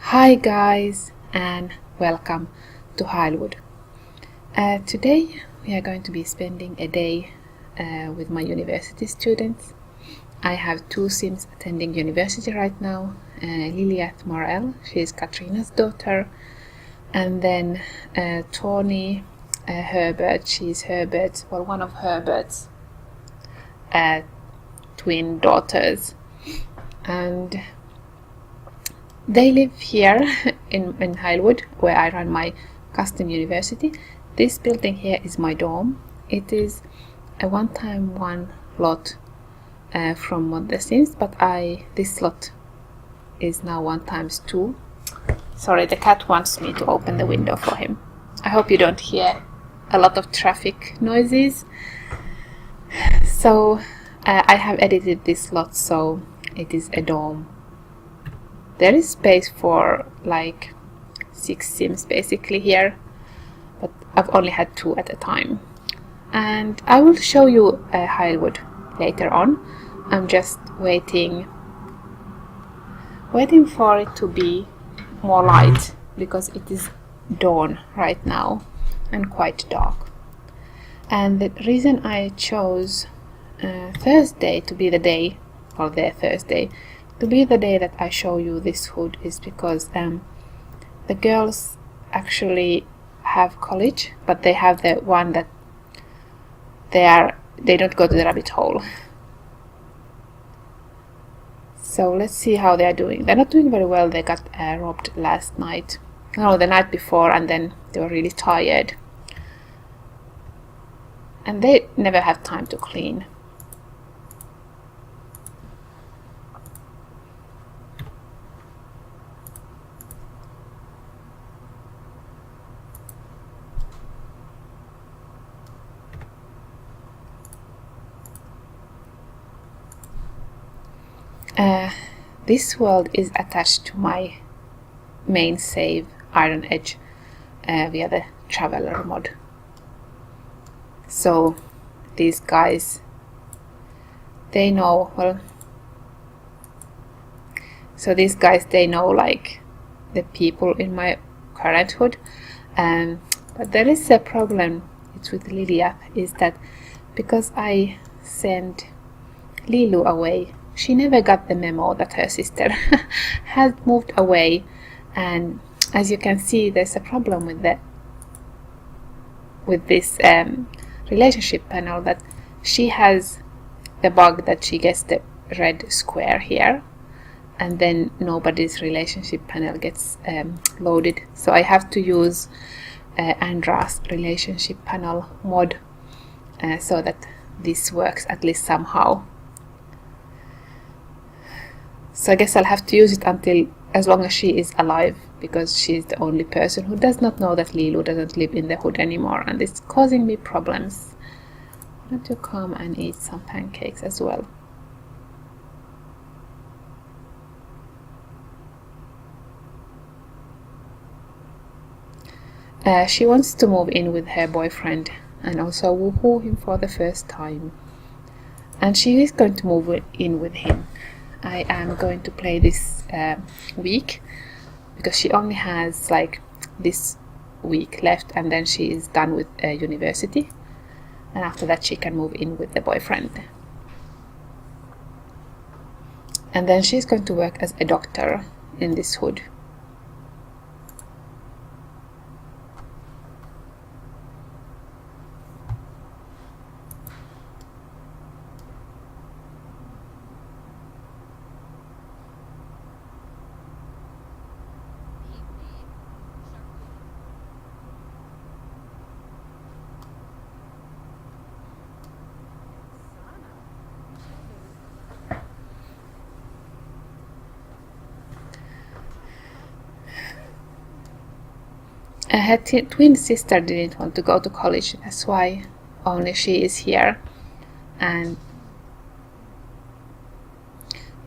Hi guys, and welcome to Hylewood. Today we are going to be spending a day with my university students. I have two Sims attending university right now. Liliath Morel, she is Katrina's daughter, and then Tony Herbert, she is one of Herbert's twin daughters, and they live here in Hylewood, where I run my custom university. This building here is my dorm. It is a one lot from what this is, but this lot is now 1x2. Sorry, the cat wants me to open the window for him. I hope you don't hear a lot of traffic noises. So I have edited this lot so it is a dorm. There is space for like 6 Sims basically here, but I've only had 2 at a time. And I will show you Hylewood later on. I'm just waiting for it to be more light, because it is dawn right now and quite dark. And the reason I chose Thursday to be the day, or their Thursday, to be the day that I show you this hood is because the girls actually have college, but they have the one that they don't go to the rabbit hole. So let's see how they are doing. They're not doing very well. They got robbed last night. No, the night before, and then they were really tired. And they never have time to clean. This world is attached to my main save, Iron Edge, via the Traveler mod. So these guys, they know, they know like the people in my current hood. But there is a problem, it's with Lilia, is that because I sent Lilu away, she never got the memo that her sister has moved away, and as you can see, there's a problem with this relationship panel, that she has the bug that she gets the red square here, and then nobody's relationship panel gets loaded. So I have to use Andra's relationship panel mod so that this works at least somehow. So I guess I'll have to use it as long as she is alive, because she's the only person who does not know that Lilu doesn't live in the hood anymore, and it's causing me problems. I want to come and eat some pancakes as well. She wants to move in with her boyfriend and also woohoo him for the first time. And she is going to move in with him. I am going to play this week, because she only has like this week left, and then she is done with university, and after that she can move in with the boyfriend. And then she's going to work as a doctor in this hood. Her twin sister didn't want to go to college, that's why only she is here. And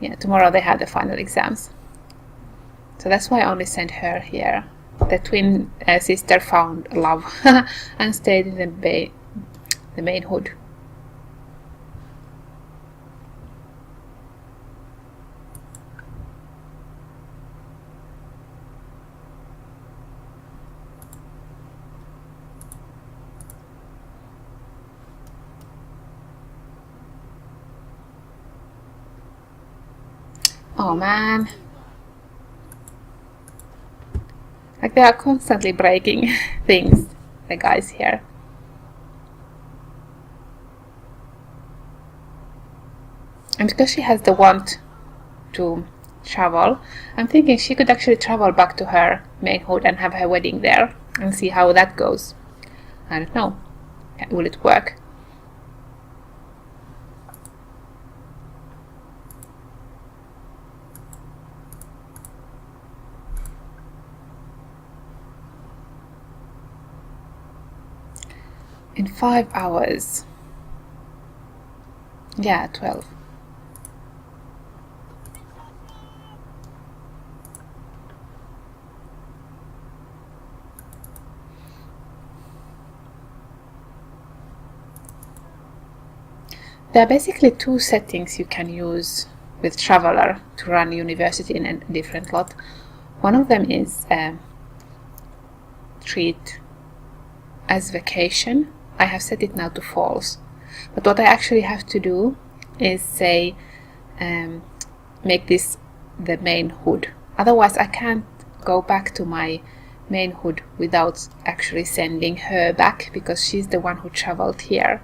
yeah, tomorrow they have the final exams, so that's why I only sent her here. The twin sister found love and stayed in the main hood. Oh man. Like they are constantly breaking things, the guys here. And because she has the want to travel, I'm thinking she could actually travel back to her main hood and have her wedding there and see how that goes. I don't know. Will it work? In 5 hours. Yeah, 12. There are basically 2 settings you can use with Traveler to run university in a different lot. One of them is treat as vacation. I have set it now to false. But what I actually have to do is say make this the main hood. Otherwise I can't go back to my main hood without actually sending her back, because she's the one who traveled here.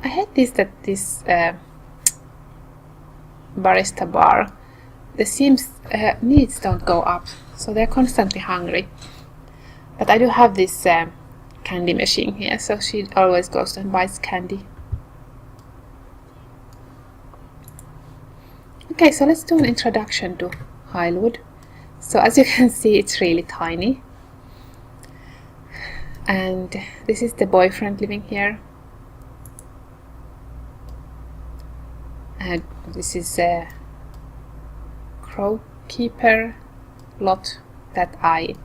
I hate this barista bar. The seams needs don't go up, so they're constantly hungry. But I do have this candy machine here, so she always goes and buys candy. Okay, so let's do an introduction to Hylewood. So as you can see, it's really tiny. And this is the boyfriend living here. And this is a Crowkeeper lot that I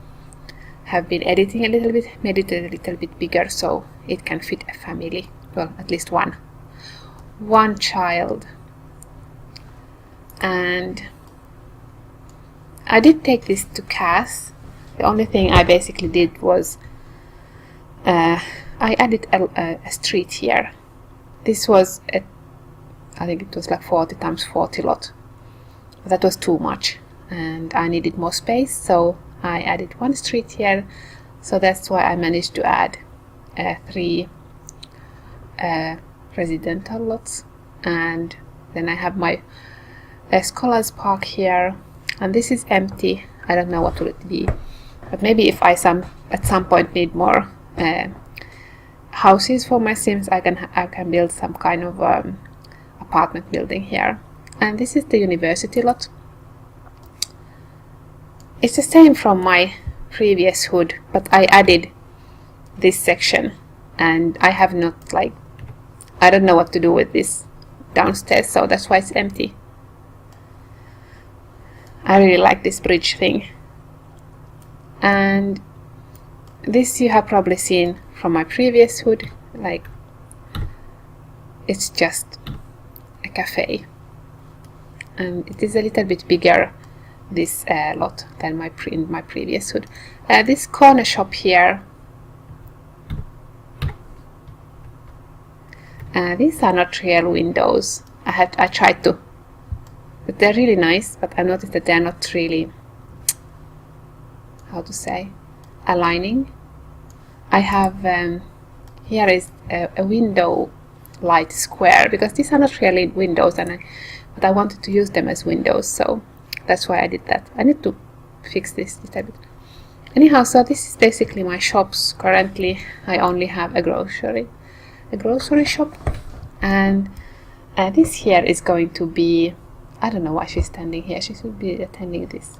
have been editing a little bit, made it a little bit bigger so it can fit a family, well, at least one child. And I did take this to Cass. The only thing I basically did was I added a street here. This was I think it was like 40 times 40 lot. That was too much and I needed more space, so I added 1 street here. So that's why I managed to add 3 residential lots. And then I have my Scholars Park here, and this is empty. I don't know what will it be, but maybe if I at some point need more houses for my Sims, I can build some kind of apartment building here. And this is the university lot. It's the same from my previous hood, but I added this section and I have not, I don't know what to do with this downstairs, so that's why it's empty. I really like this bridge thing. And this you have probably seen from my previous hood, it's just a cafe. And it is a little bit bigger, this lot, than my previous hood. This corner shop here, these are not real windows. I tried to, but they're really nice, but I noticed that they're not really, how to say, aligning. I have here is a window light square, because these are not really windows, but I wanted to use them as windows, so that's why I did that. I need to fix this a little bit. Anyhow, so this is basically my shops. Currently I only have a grocery shop, and this here is going to be, I don't know why she's standing here. She should be attending this.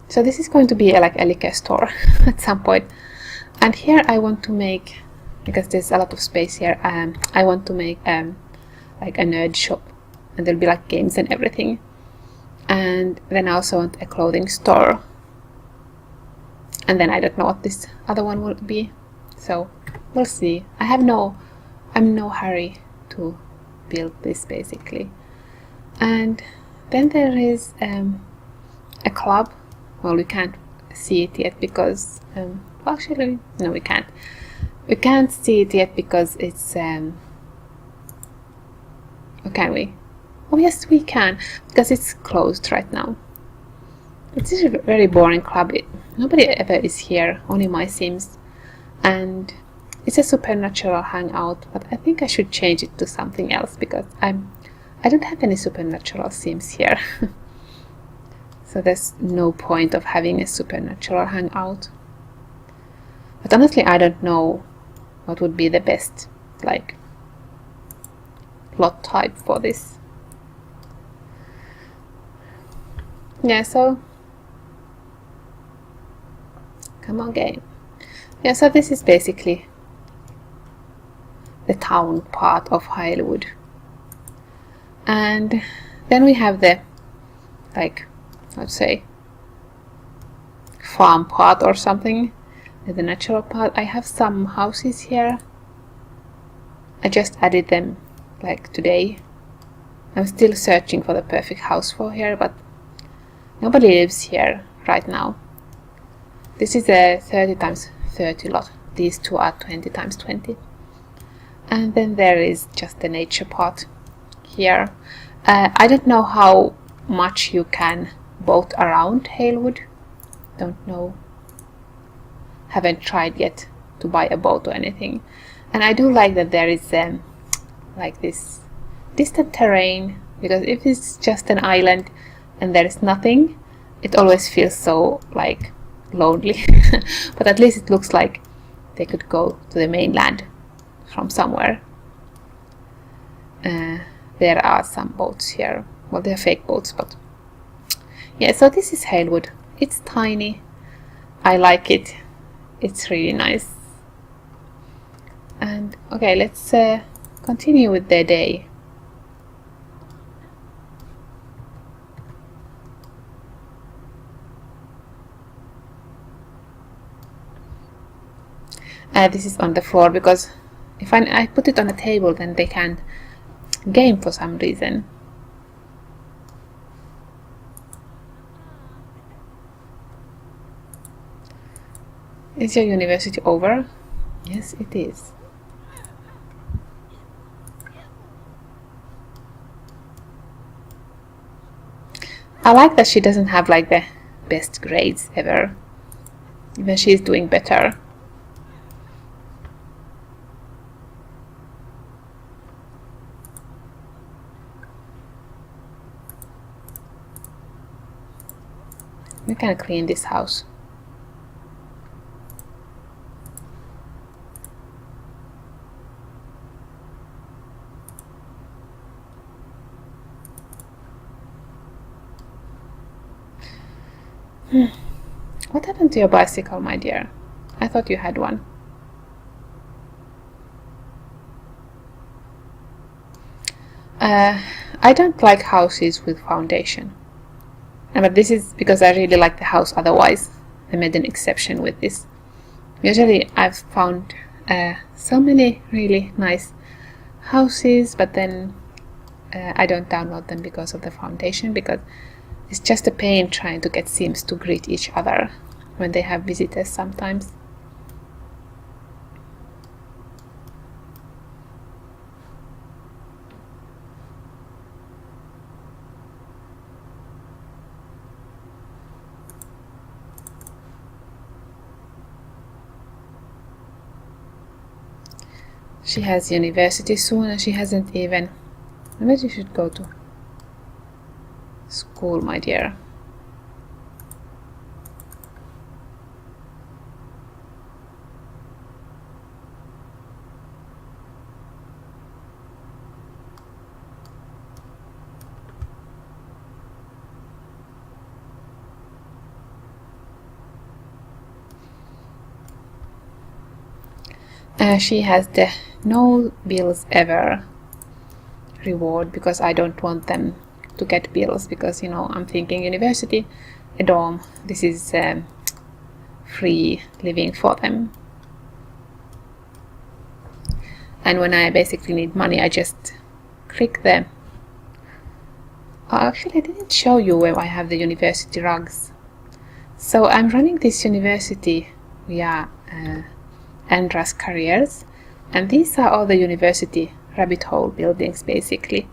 So this is going to be like a liquor store at some point. And here I want to make, because there's a lot of space here, I want to make like a nerd shop, and there'll be like games and everything. And then I also want a clothing store. And then I don't know what this other one will be, so we'll see. I'm in no hurry to build this basically. And then there is a club. Well, we can't see it yet because actually no, we can't. We can't see it yet because it's or can we? Oh yes, we can, because it's closed right now. It's a very boring club. Nobody ever is here, only my Sims, and it's a supernatural hangout, but I think I should change it to something else because I don't have any supernatural Sims here. So there's no point of having a supernatural hangout. But honestly, I don't know what would be the best, like, plot type for this. Yeah, so come on, game. Yeah, so this is basically the town part of Hylewood. And then we have the, like, let's say, farm part or something, the natural part. I have some houses here. I just added them like today. I'm still searching for the perfect house for here, but nobody lives here right now. This is a 30 times 30 lot. These two are 20 times 20. And then there is just the nature part here. I don't know how much you can boat around Hylewood. Don't know. Haven't tried yet to buy a boat or anything. And I do like that there is like this distant terrain, because if it's just an island and there is nothing, it always feels so like lonely. But at least it looks like they could go to the mainland from somewhere. There are some boats here. Well, they're fake boats, but yeah, so this is Hylewood. It's tiny. I like it. It's really nice. And okay, let's continue with the day. This is on the floor because if I put it on a table, then they can't game for some reason. Is your university over? Yes, it is. I like that she doesn't have like the best grades ever. Even she's doing better. We can clean this house. What happened to your bicycle, my dear? I thought you had one. I don't like houses with foundation. But this is because I really like the house otherwise. I made an exception with this. Usually I've found so many really nice houses, but then I don't download them because of the foundation, because it's just a pain trying to get Sims to greet each other when they have visitors sometimes. She has university soon and she hasn't even... Maybe you should go to school, my dear. She has the no bills ever reward because I don't want them to get bills, because, you know, I'm thinking university, a dorm, this is free living for them. And when I basically need money, I just click the Actually, I didn't show you where I have the university rugs. So I'm running this university via Andras Careers, and these are all the university rabbit hole buildings basically.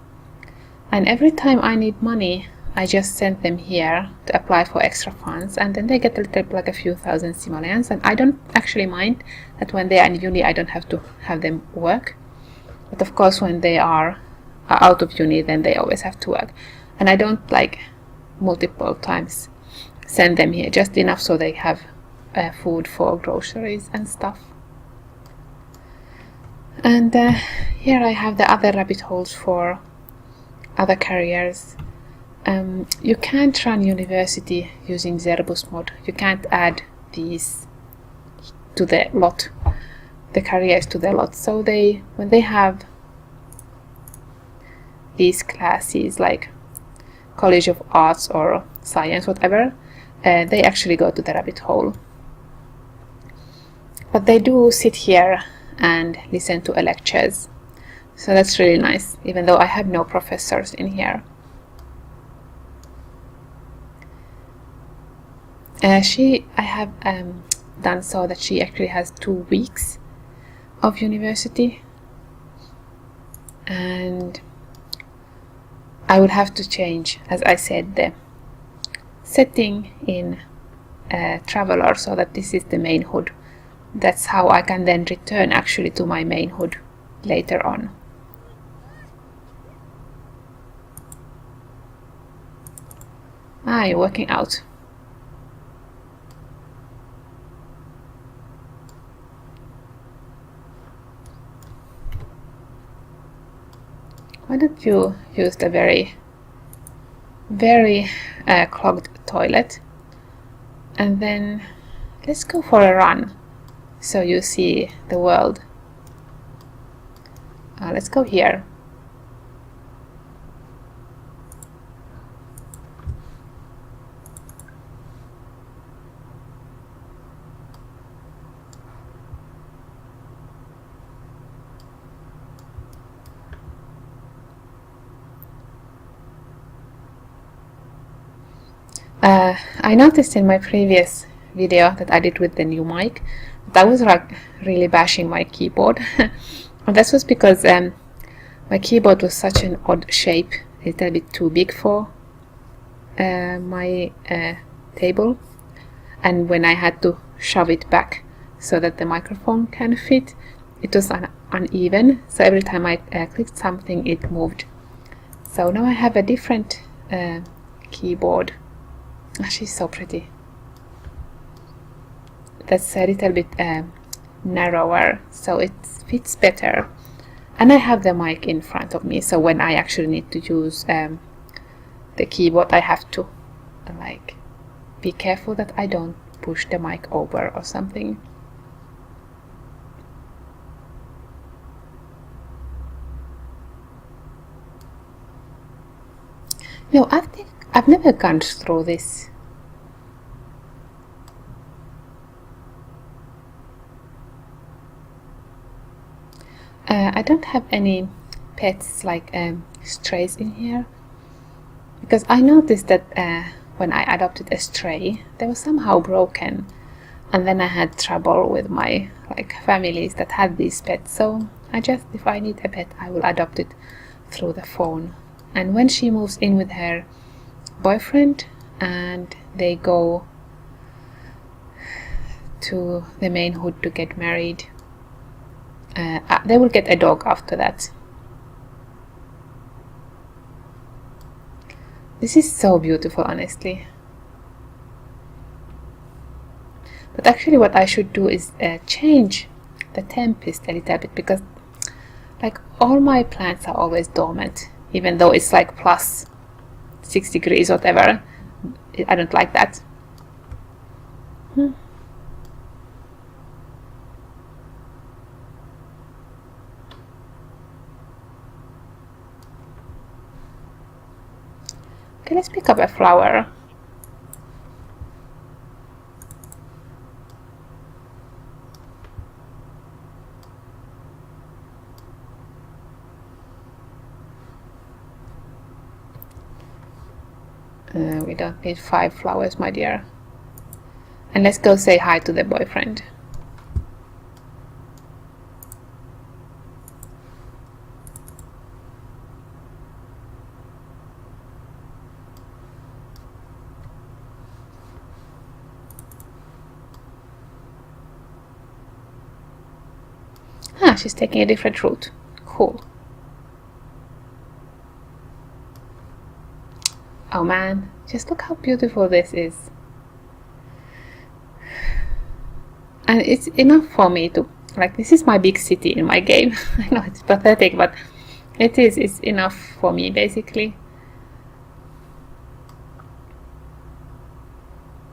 And every time I need money, I just send them here to apply for extra funds, and then they get a little, like a few thousand simoleons, and I don't actually mind that when they are in uni I don't have to have them work. But of course when they are out of uni, then they always have to work. And I don't like multiple times send them here, just enough so they have food for groceries and stuff. And here I have the other rabbit holes for other careers. You can't run university using Zerbus mod. You can't add these to the lot, the careers to the lot. So when they have these classes like College of Arts or Science, whatever, they actually go to the rabbit hole. But they do sit here and listen to lectures. So that's really nice, even though I have no professors in here. I have done so that she actually has 2 weeks of university, and I would have to change, as I said, the setting in Traveler so that this is the main HUD. That's how I can then return actually to my main HUD later on. You're working out. Why don't you use the very clogged toilet, and then let's go for a run so you see the world. Let's go here. I noticed in my previous video that I did with the new mic that I was like really bashing my keyboard. And that was because my keyboard was such an odd shape, a little bit too big for my table, and when I had to shove it back so that the microphone can fit, it was uneven, so every time I clicked something it moved. So now I have a different keyboard. She's so pretty. That's a little bit narrower, so it fits better. And I have the mic in front of me, so when I actually need to use the keyboard, I have to like be careful that I don't push the mic over or something. No, I think I've never gone through this. I don't have any pets like strays in here, because I noticed that when I adopted a stray, they were somehow broken, and then I had trouble with my families that had these pets. So if I need a pet, I will adopt it through the phone. And when she moves in with her boyfriend and they go to the main hood to get married, they will get a dog after that. This is so beautiful, honestly. But actually what I should do is change the tempest a little bit, because all my plants are always dormant, even though it's like plus 6 degrees or whatever. I don't like that. Okay, let's pick up a flower. We don't need 5 flowers, my dear. And let's go say hi to the boyfriend. Ah, she's taking a different route. Cool. Oh man, just look how beautiful this is. And it's enough for me to, like, this is my big city in my game. I know it's pathetic, but it's enough for me, basically.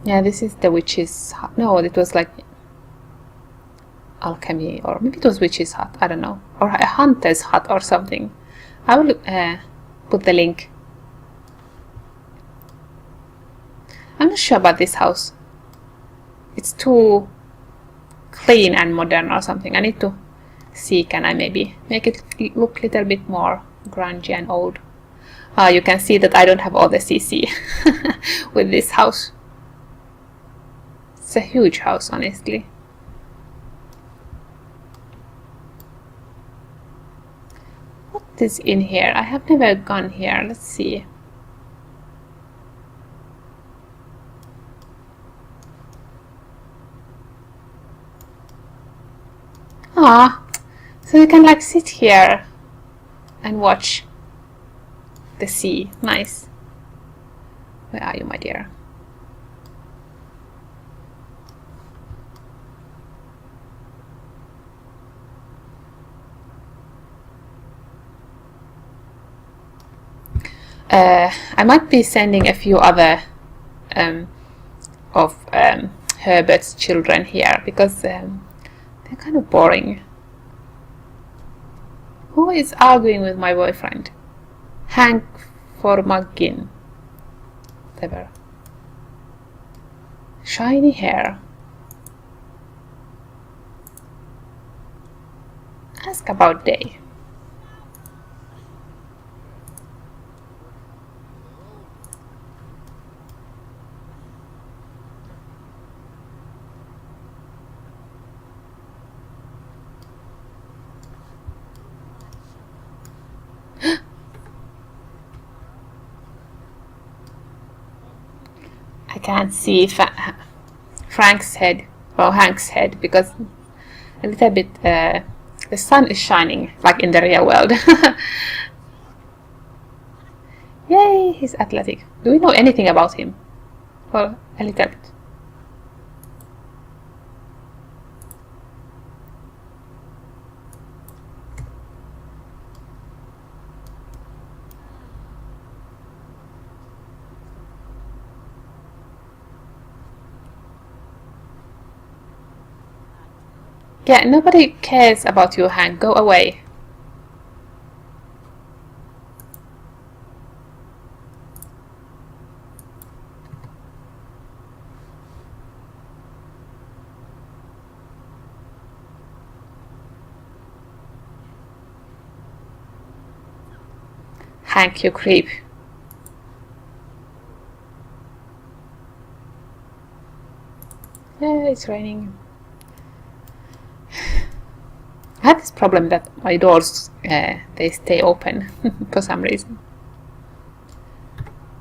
Yeah, this is the witch's hut. No, it was like alchemy, or maybe it was witch's hut, I don't know, or a hunter's hut or something. I will put the link. I'm not sure about this house. It's too clean and modern or something. I need to see, can I maybe make it look a little bit more grungy and old. You can see that I don't have all the CC with this house. It's a huge house, honestly. What is in here? I have never gone here. Let's see. Ah, so you can like sit here and watch the sea. Nice. Where are you, my dear? I might be sending a few other of Herbert's children here, because they're kind of boring. Who is arguing with my boyfriend? Hank Formaggin. Whatever. Shiny hair. Ask about day. I can't see Frank's head, or Hank's head, because a little bit the sun is shining like in the real world. Yay, he's athletic. Do we know anything about him? Well, a little bit. Yeah, nobody cares about you, Hank. Go away. Hank, you creep. Yeah, it's raining. I had this problem that my doors, they stay open for some reason.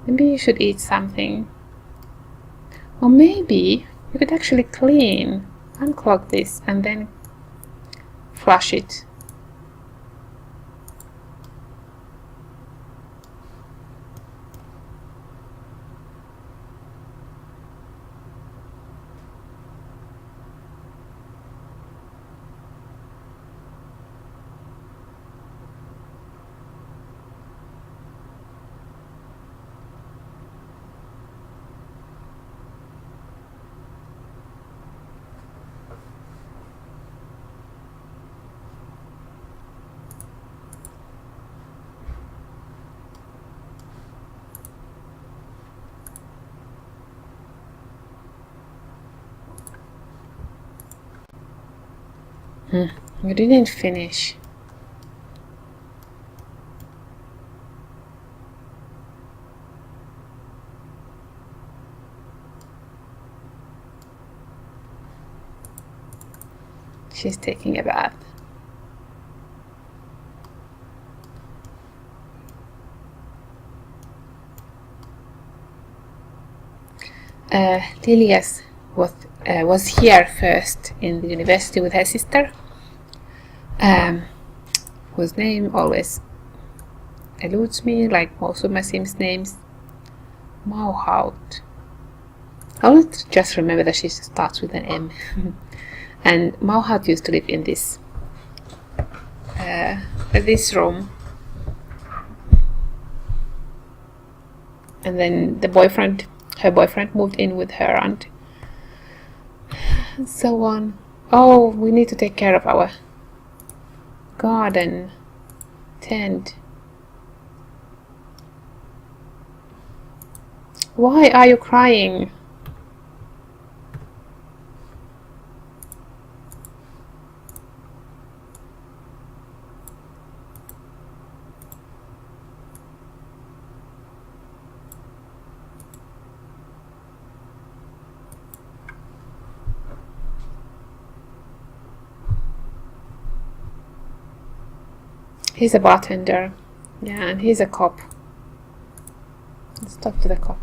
Maybe you should eat something. Or maybe you could actually clean, unclog this, and then flush it. You didn't finish. She's taking a bath. Lilias was here first in the university with her sister, whose name always eludes me, like most of my Sims names. Mauhaut. I'll just remember that she starts with an M. And Mauhaut used to live in this room. And then her boyfriend moved in with her and so on. Oh, we need to take care of our garden tent. Why are you crying? He's a bartender. Yeah, and he's a cop. Let's talk to the cop.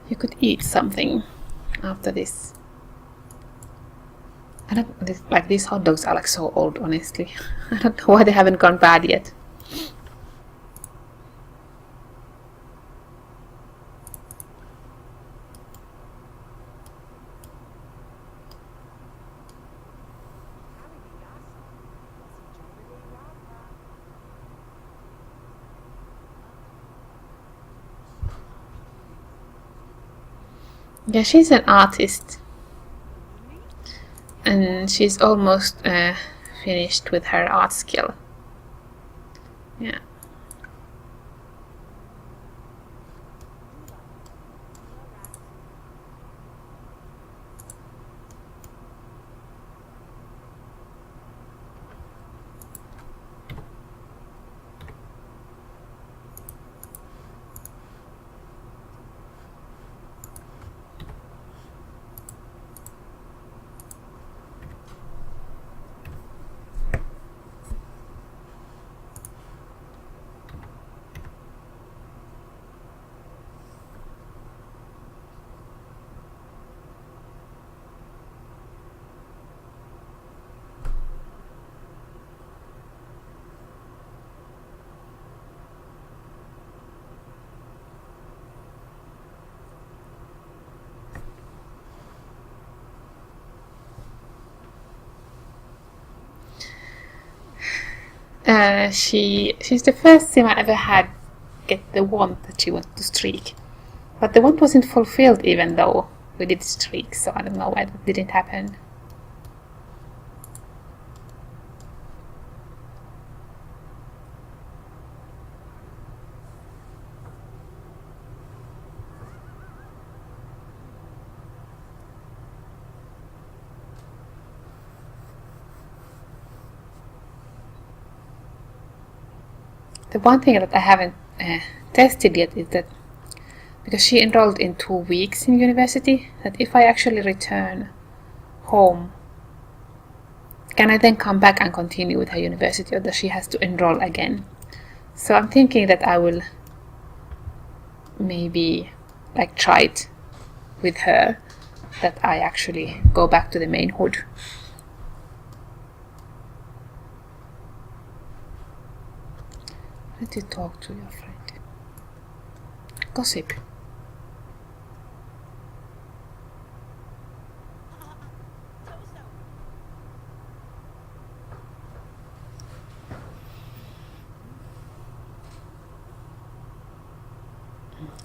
You could eat something after this. I don't like these hot dogs are like so old, honestly. I don't know why they haven't gone bad yet. Yeah, she's an artist. And she's almost finished with her art skill. Yeah. She's the first sim I ever had get the want that she wanted to streak. But the want wasn't fulfilled even though we did streak, so I don't know why that didn't happen. The one thing that I haven't tested yet is that because she enrolled in 2 weeks in university, that if I actually return home, can I then come back and continue with her university, or does she has to enroll again? So I'm thinking that I will maybe like try it with her, that I actually go back to the main hood. Let you talk to your friend. Gossip.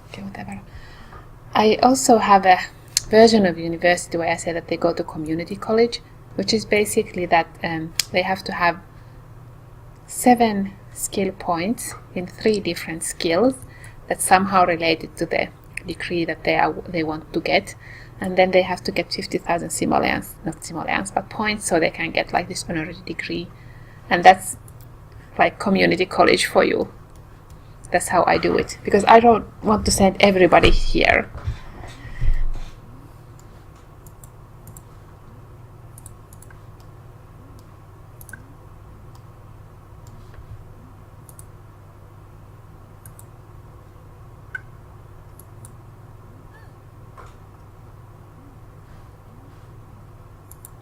Okay, whatever. I also have a version of university where I say that they go to community college, which is basically that they have to have 7 skill points in 3 different skills that somehow related to the degree that they want to get, and then they have to get 50,000 simoleons, not simoleons, but points, so they can get like this honorary degree, and that's like community college for you. That's how I do it, because I don't want to send everybody here.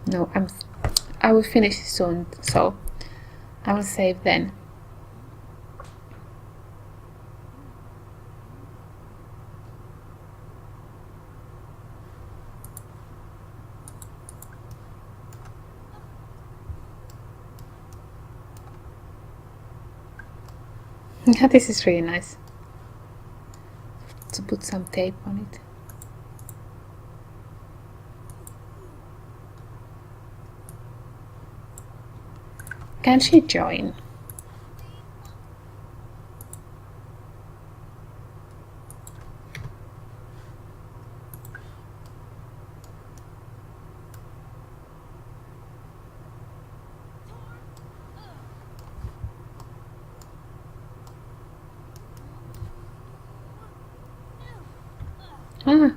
No, I will finish soon, so I will save then. Yeah, this is really nice. To put some tape on it. Can she join? Ah,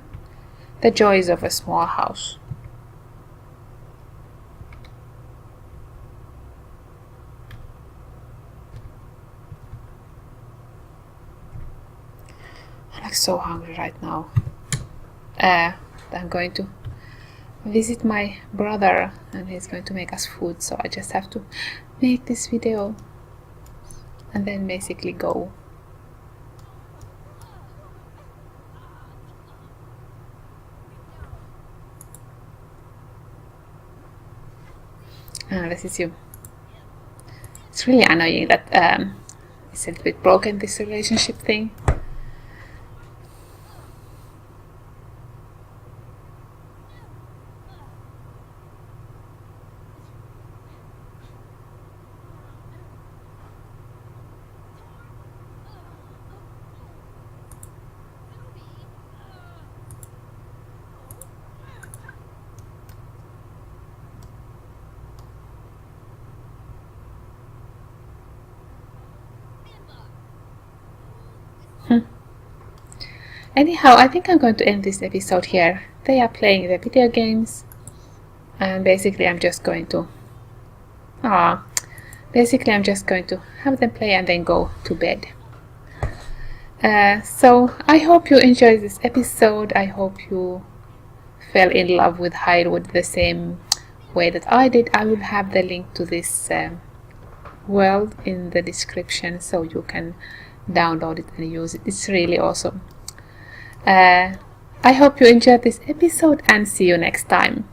the joys of a small house. I'm like so hungry right now. I'm going to visit my brother and he's going to make us food, so I just have to make this video and then basically go. This is you. It's really annoying that it's a little bit broken, this relationship thing. Anyhow, I think I'm going to end this episode here. They are playing the video games, and basically I'm just going to have them play and then go to bed. So I hope you enjoyed this episode. I hope you fell in love with Hylewood the same way that I did. I will have the link to this world in the description, so you can download it and use it. It's really awesome. I hope you enjoyed this episode and see you next time.